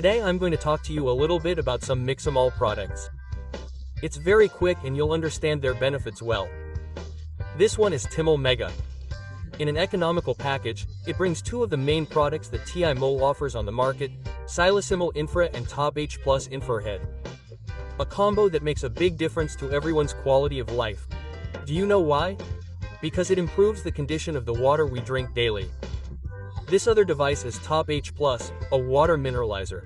Today I'm going to talk to you a little bit about some Sylocimol products. It's very quick and you'll understand their benefits well. This one is Sylocimol Mega. In an economical package, it brings two of the main products that Sylocimol offers on the market, Sylocimol Infra and Top H Plus Infrared. A combo that makes a big difference to everyone's quality of life. Do you know why? Because it improves the condition of the water we drink daily. This other device is Top H Plus, a water mineralizer.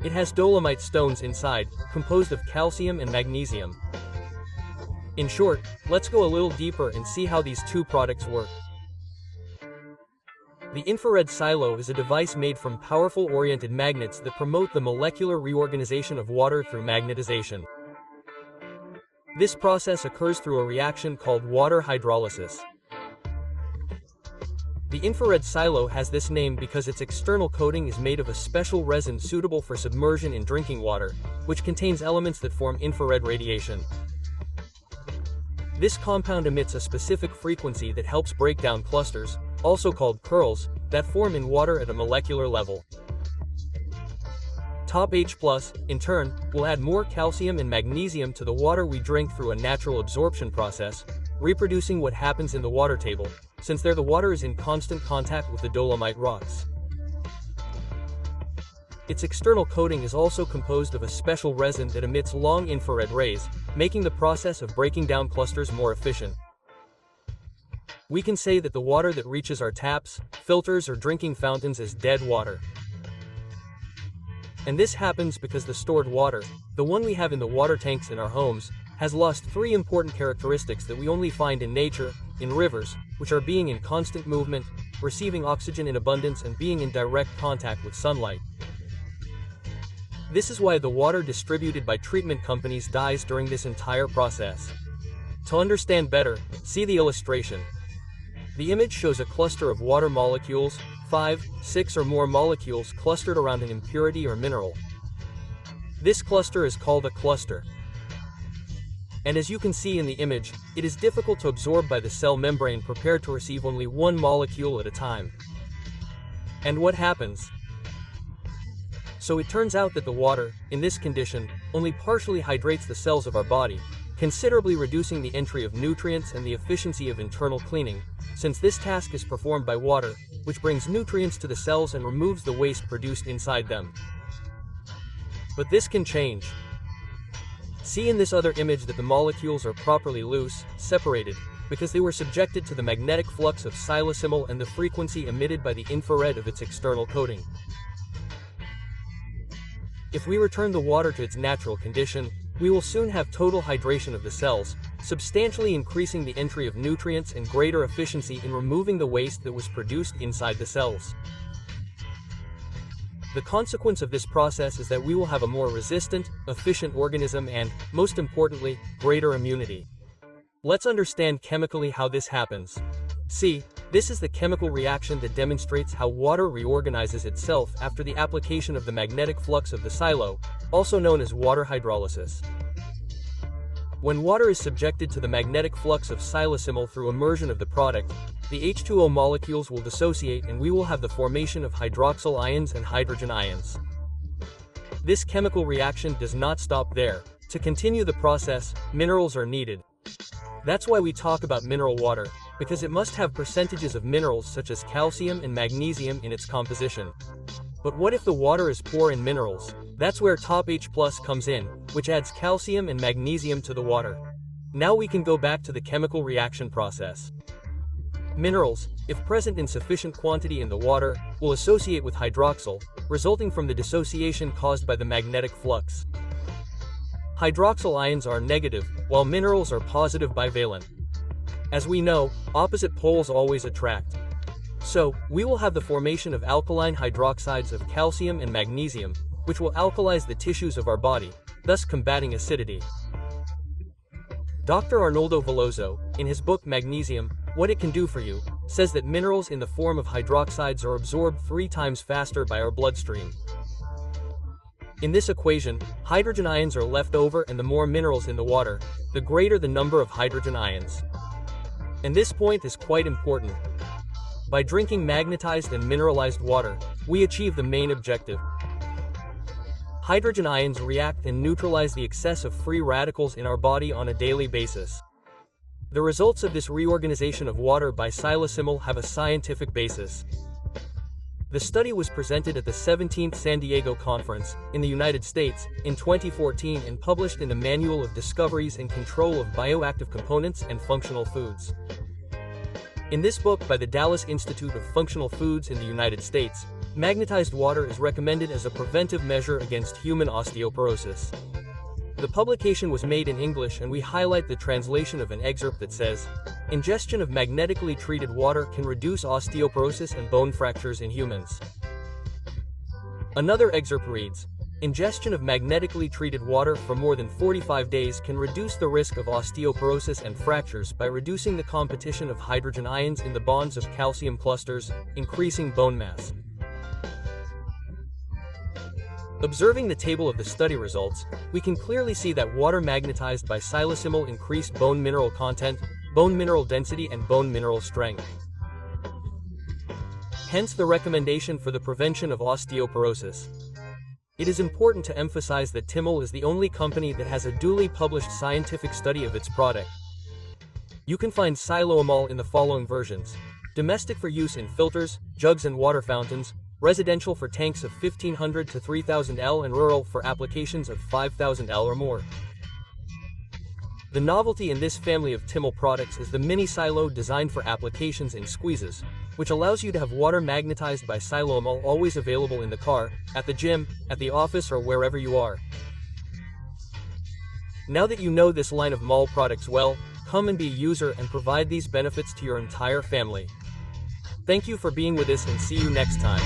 It has dolomite stones inside, composed of calcium and magnesium. In short, let's go a little deeper and see how these two products work. The infrared silo is a device made from powerful oriented magnets that promote the molecular reorganization of water through magnetization. This process occurs through a reaction called water hydrolysis. The infrared silo has this name because its external coating is made of a special resin suitable for submersion in drinking water, which contains elements that form infrared radiation. This compound emits a specific frequency that helps break down clusters, also called curls, that form in water at a molecular level. Top H Plus, in turn, will add more calcium and magnesium to the water we drink through a natural absorption process, reproducing what happens in the water table, since there the water is in constant contact with the dolomite rocks. Its external coating is also composed of a special resin that emits long infrared rays, making the process of breaking down clusters more efficient. We can say that the water that reaches our taps, filters, or drinking fountains is dead water. And this happens because the stored water, the one we have in the water tanks in our homes, has lost three important characteristics that we only find in nature, in rivers, which are being in constant movement, receiving oxygen in abundance, and being in direct contact with sunlight. This is why the water distributed by treatment companies dies during this entire process. To understand better, see the illustration. The image shows a cluster of water molecules, 5, 6 or more molecules clustered around an impurity or mineral. This cluster is called a cluster. And as you can see in the image, it is difficult to absorb by the cell membrane prepared to receive only one molecule at a time. And what happens? So it turns out that the water, in this condition, only partially hydrates the cells of our body, considerably reducing the entry of nutrients and the efficiency of internal cleaning, since this task is performed by water, which brings nutrients to the cells and removes the waste produced inside them. But this can change. See in this other image that the molecules are properly loose, separated, because they were subjected to the magnetic flux of Sylocimol and the frequency emitted by the infrared of its external coating. If we return the water to its natural condition, we will soon have total hydration of the cells, substantially increasing the entry of nutrients and greater efficiency in removing the waste that was produced inside the cells. The consequence of this process is that we will have a more resistant, efficient organism and, most importantly, greater immunity. Let's understand chemically how this happens. See, this is the chemical reaction that demonstrates how water reorganizes itself after the application of the magnetic flux of the silo, also known as water hydrolysis. When water is subjected to the magnetic flux of Sylocimol through immersion of the product, the H2O molecules will dissociate and we will have the formation of hydroxyl ions and hydrogen ions. This chemical reaction does not stop there. To continue the process, minerals are needed. That's why we talk about mineral water, because it must have percentages of minerals such as calcium and magnesium in its composition. But what if the water is poor in minerals? That's where Top H Plus comes in, which adds calcium and magnesium to the water. Now we can go back to the chemical reaction process. Minerals, if present in sufficient quantity in the water, will associate with hydroxyl, resulting from the dissociation caused by the magnetic flux. Hydroxyl ions are negative, while minerals are positive bivalent. As we know, opposite poles always attract. So, we will have the formation of alkaline hydroxides of calcium and magnesium, which will alkalize the tissues of our body, thus combating acidity. Dr. Arnoldo Veloso, in his book Magnesium, What It Can Do For You, says that minerals in the form of hydroxides are absorbed 3 times faster by our bloodstream. In this equation, hydrogen ions are left over, and the more minerals in the water, the greater the number of hydrogen ions. And this point is quite important. By drinking magnetized and mineralized water, we achieve the main objective. Hydrogen ions react and neutralize the excess of free radicals in our body on a daily basis. The results of this reorganization of water by Sylocimol have a scientific basis. The study was presented at the 17th San Diego Conference, in the United States, in 2014 and published in the Manual of Discoveries and Control of Bioactive Components and Functional Foods. In this book by the Dallas Institute of Functional Foods in the United States, magnetized water is recommended as a preventive measure against human osteoporosis. The publication was made in English and we highlight the translation of an excerpt that says, "Ingestion of magnetically treated water can reduce osteoporosis and bone fractures in humans." Another excerpt reads, "Ingestion of magnetically treated water for more than 45 days can reduce the risk of osteoporosis and fractures by reducing the competition of hydrogen ions in the bonds of calcium clusters, increasing bone mass." Observing the table of the study results, we can clearly see that water magnetized by Sylocimol increased bone mineral content, bone mineral density and bone mineral strength. Hence the recommendation for the prevention of osteoporosis. It is important to emphasize that Timol is the only company that has a duly published scientific study of its product. You can find Sylocimol in the following versions: domestic for use in filters, jugs and water fountains, residential for tanks of 1500 to 3000 L and rural for applications of 5000 L or more. The novelty in this family of Timol products is the mini silo designed for applications in squeezes, which allows you to have water magnetized by Sylocimol always available in the car, at the gym, at the office or wherever you are. Now that you know this line of Mol products well, come and be a user and provide these benefits to your entire family. Thank you for being with us and see you next time.